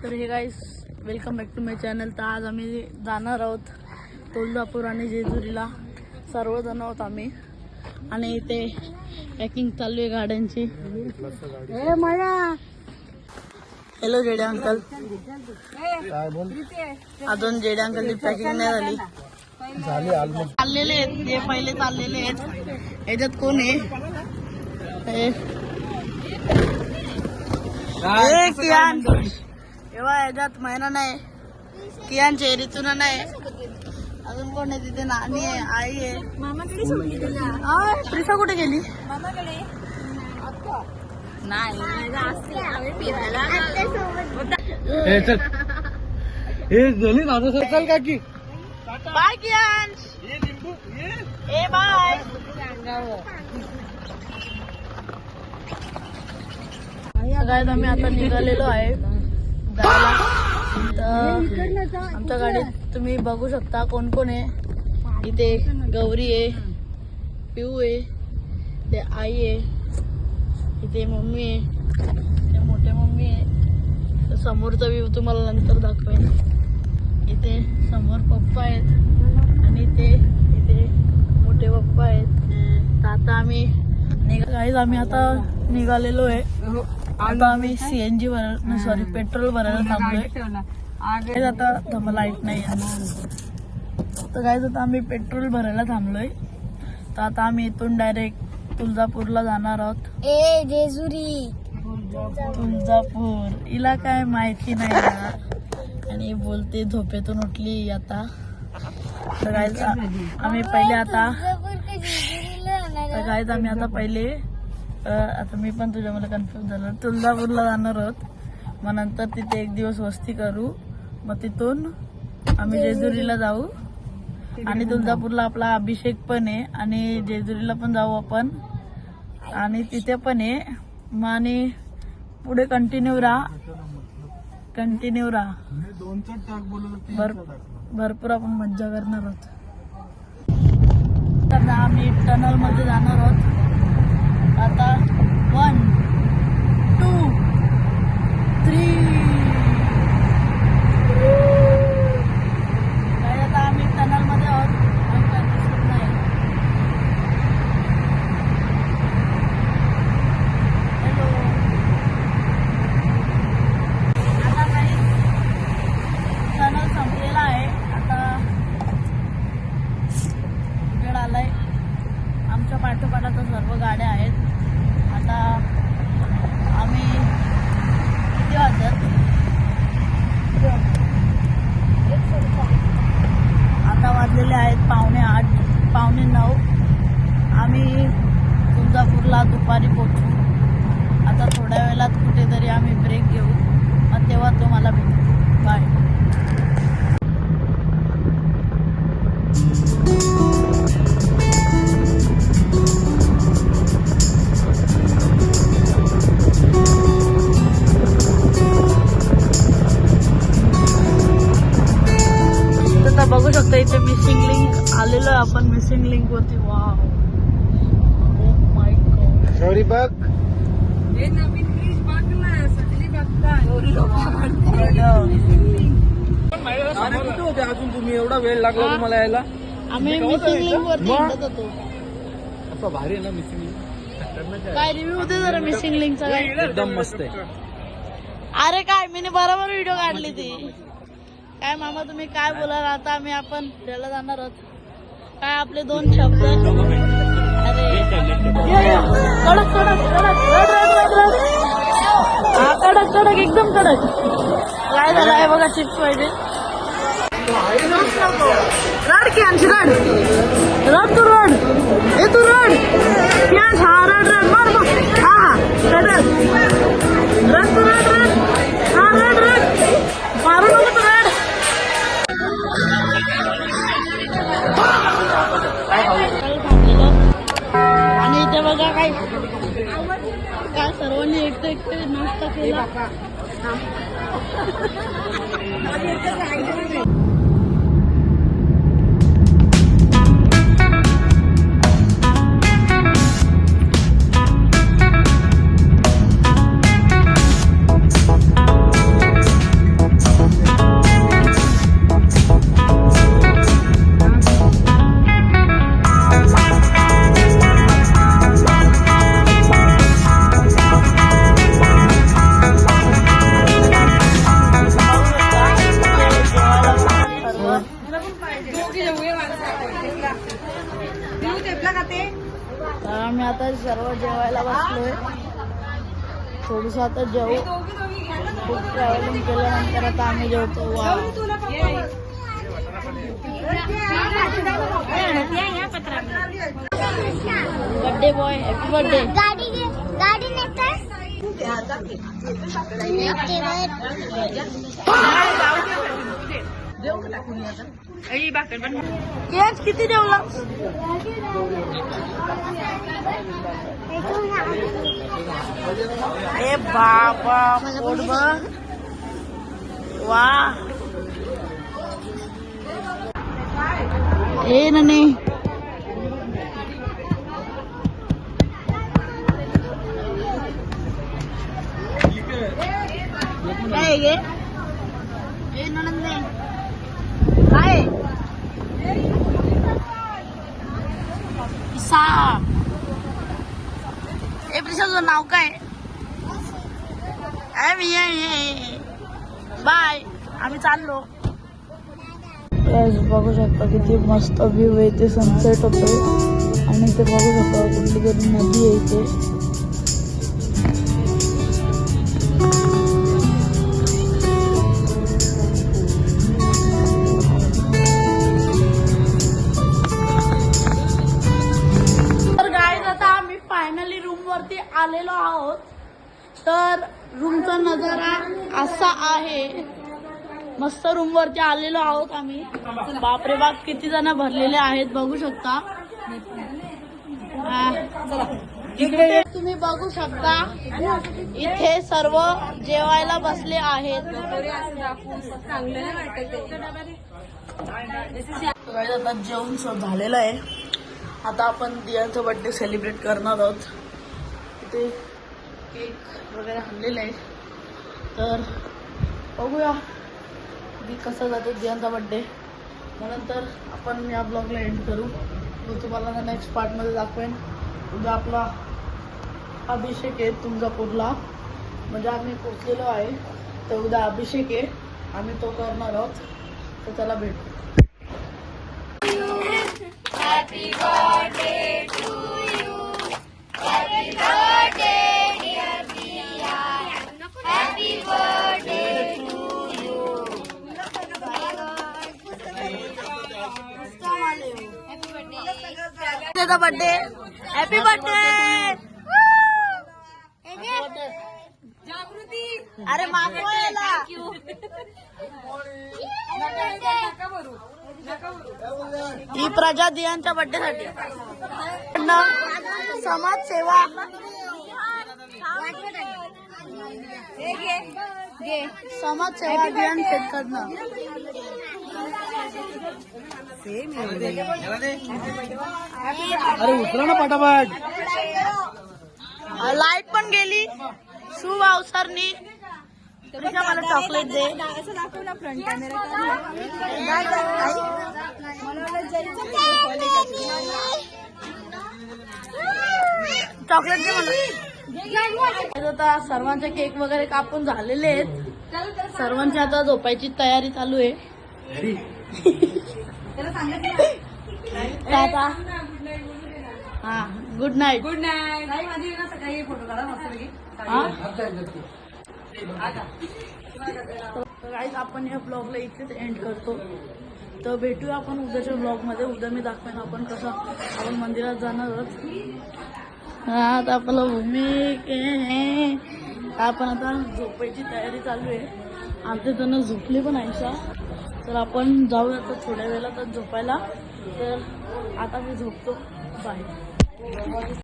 तर hey guys welcome back to my channel. तर आज आम्ही जाणार आहोत तुळजापूर आणि जेजुरीला. सर्वजण आहोत आम्ही आणि इथे पॅकिंग चालू आहे गाड्यांची. हॅलो जेडे अंकल. अजून जेडे अंकलची पॅकिंग नाही झाली. चाललेले आहेत ते पहिले चाललेले आहेत. याच्यात कोण आहे? कियान. तेव्हा याच्यात महिना नाही. कियान चेहरीतून नाही. अजून कोण आहे तिथे? नानी आहे, आई आहे. प्रिसा कुठे गेली? नाही चल काकी. बाय कियान. ए बाय. गाईज आम्ही आता निघालेलो आहे जायला. तर आमच्या गाडीत तुम्ही बघू शकता कोण कोण आहे. इथे गौरी आहे, पिऊ आहे, ते आई आहे, इथे मम्मी आहे, ते मोठे मम्मी आहे. समोरचा व्ह्यू तुम्हाला नंतर दाखवेन. इथे समोर पप्पा आहेत आणि इथे मोठे पप्पा आहेत. तर आता आम्ही आता निघालेलो आहे. आता आम्ही CNG सॉरी पेट्रोल भरायला थांबलोय. आता मला लाईट नाही आहे. तर काय आता आम्ही पेट्रोल भरायला थांबलोय. तर आता आम्ही इथून डायरेक्ट तुळजापूरला जाणार आहोत. जेजुरी तुळजापूर हिला काय माहिती नाही ना. आणि बोलते झोपेतून उठली आता. तर काय आम्ही पहिले आता आता मी पण तुझ्या मला कन्फ्युज झालं. तुळजापूरला जाणार आहोत. मग नंतर तिथे एक दिवस वस्ती करू. मग तिथून आम्ही जेजुरीला जाऊ. आणि तुळजापूरला आपला अभिषेक पण आहे आणि जेजुरीला पण जाऊ आपण. आणि तिथे पण आहे. मग आणि पुढे कंटिन्यू राहा. भरपूर आपण मज्जा करणार आहोत. तर आम्ही टनल मध्ये जाणार आहोत. आता 1 2 3. आता आम्ही टनल मध्ये आहोत. आमच्या दिसत नाही. हॅलो. आता काही टनल संपलेला आहे. आता उजेड आलाय. आमच्या पाठोपाठ आता सर्व गाड्या आहेत. आता आम्ही किती वाजतात? आता वाजलेले आहेत 7:45 7:45. आम्ही तुळजापूरला दुपारी पोहोचू. आता थोड्या वेळात कुठेतरी आम्ही ब्रेक घेऊ. मग तेव्हा तुम्हाला भेटू. बाय. बघू शकता इथे मिसिंग लिंक आलेलो आहे. आपण मिसिंग लिंक वरती. Wow, oh my God. Sorry बघ. कुठे होते अजून तुम्ही? एवढा वेळ लागला तुम्हाला यायला? आम्ही मिसिंग लिंक वरती हिंडत होतो. असं भारी आहे ना मिसिंग लिंक. काय रिव्ह्यू होते जरा मिसिंग लिंकचा? काय एकदम मस्त आहे. अरे काय मी बरोबर व्हिडिओ काढली ती. काय मामा तुम्ही काय बोलाल? आता आपण फिरायला जाणार आहोत. काय आपले 2 शब्द? अरे कडक कडक कडक कडक कडक एकदम कडक. काय झालं आहे बघा. चिप्स पाहिजे. रड की आणखी रड. रड तू रड. ए तू रड. प्याज. हा रड रड मार मग. हा रड रड तू रड रड. हा रड रड मारू नको तू रड. आणि इथे बघा काय सर्वांनी एकटे नाश्ता केला. थोडंसं आता जेवू. खूप ट्रॅव्हलिंग केल्यानंतर आता आम्ही जेवतो. वा birthday boy, happy birthday. Cake किती जेवला? ए बाबा पोट बघ. वा ए नने काय गे ए ननंदे काय इसा ए प्रिशाचं नाव काय? बाय आम्ही चाललो. बघू शकता किती मस्त व्ह्यू आहे. ते सनसेट होतोय आणि ते बघू शकता कुठली तरी नदी आहे इथे. तर गाईज आता आम्ही फायनली रूम वरती आलेलो आहोत. तर रूमचा नजारा असा आहे. मस्त रूम वरती आलेलो आहोत आम्ही. बापरे बाप किती जण भरलेले आहेत बघू शकता. इकडे तुम्ही बघू शकता इथे सर्व जेवायला बसले आहेत. आता जेवण झालेलं आहे. आता आपण दियांचा बर्थडे सेलिब्रेट करणार आहोत. इथे केक वगैरे आणलेलं आहे. तर बघूया मी कसा जातो दियांचा बर्थडे. नंतर आपण या ब्लॉगला एंड करू. मी तुम्हाला नेक्स्ट पार्टमध्ये दाखवेन. उद्या आपला अभिषेक आहे तुळजापूरला. म्हणजे आम्ही पोचलेलो आहे. तर उद्या अभिषेक आहे. आम्ही तो करणार आहोत. तर त्याला भेटू. Happy birthday to you. Happy birthday dear Diya. Happy birthday to you. त्याचा बर्थडे. Happy birthday. अरे मागो याला. ही प्रजा दियांच्या बर्थडे साठी समाजसेवा. समाजसेवा अभियान शेतकऱ्यांना. अरे उतरा ना पटापट. लाईट पण गेली. शुभ अवसरनी मला चॉकलेट दे. चॉकलेट दे मला. आता सर्वांचे केक वगैरे कापून झालेले आहेत. सर्वांची आता झोपायची तयारी चालू आहे. टाटा. हा गुड नाईट. Good night. सकाळी फोटो काढा मस्त. गाईज आपण या ब्लॉगला इथेच एंड करतो. तर भेटूया आपण उद्याच्या ब्लॉगमध्ये. उद्या मी दाखवेन आपण कसं आपण मंदिरात जाणार आहोत. आता आपलं भूमिक आपण आता झोपायची तयारी चालू आहे. आमचे जण झोपले पण आहे. तर आपण जाऊया तर थोड्या वेळेला तर झोपायला. तर आता मी झोपतो. बाय.